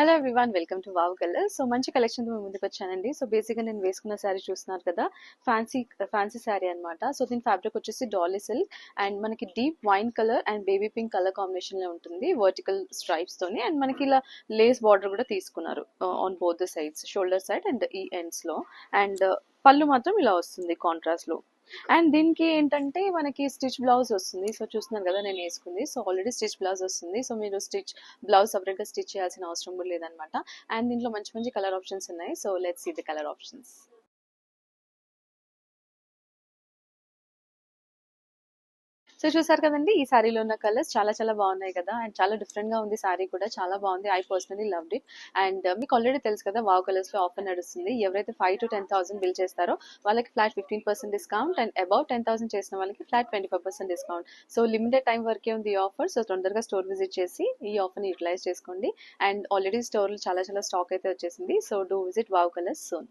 Hello everyone, welcome to wow colours. So మంచి collection తో ముందుకు వచ్చానండి. సో బేసిక్గా నేను వేసుకున్న శారీ చూస్తున్నారు కదా, ఫ్యాన్సీ ఫ్యాన్సీ శారీ అనమాట. సో దీని ఫ్యాబ్రిక్ వచ్చేసి డాలీ సిల్క్ అండ్ మనకి deep wine colour and baby pink colour combination లో ఉంటుంది, వర్టికల్ స్ట్రైప్స్ తోని. అండ్ మనకి ఇలా లేస్ బార్డర్ కూడా తీసుకున్నారు on both the sides, shoulder side and ఈ ఎండ్స్ లో. అండ్ పళ్ళు మాత్రం ఇలా వస్తుంది కాంట్రాస్ట్ లో. అండ్ దీనికి ఏంటంటే మనకి స్టిచ్ బ్లౌజ్ వస్తుంది. సో చూస్తున్నారు కదా నేను వేసుకుంది. సో ఆల్రెడీ స్టిచ్ బ్లౌజ్ వస్తుంది. సో మీరు బ్లౌజ్ సపరేట్ గా స్టిచ్ చేయాల్సిన అవసరం కూడా లేదనమాట. అండ్ దీంట్లో మంచి మంచి కలర్ ఆప్షన్స్ ఉన్నాయి. So let's see the colour options. So చూసారు కదండి, ఈ సారీలో ఉన్న కలర్స్ చాలా చాలా బాగున్నాయి కదా. అండ్ చాలా డిఫరెంట్ గా ఉంది సారీ కూడా, చాలా బాగుంది. I personally loved it. And మీకు ఆల్రెడీ తెలుసు కదా, వావ్ కలర్స్ లో ఆఫర్ నడుస్తుంది. ఎవరైతే 5 to 10,000 బిల్ చేస్తారో వాళ్ళకి ఫ్లాట్ 15% డిస్కౌంట్, అండ్ అబౌట్ 10,000 చేసిన వాళ్ళకి flat 25% discount. So limited time వరకే ఉంది ఈ ఆఫర్. సో తొందరగా స్టోర్ విజిట్ చేసి ఈ ఆఫర్ ని యూటిలైజ్ చేసుకోండి. అండ్ ఆల్రెడీ స్టోర్ లో చాలా చాలా స్టాక్ అయితే వచ్చేసింది. So do visit wow colours soon.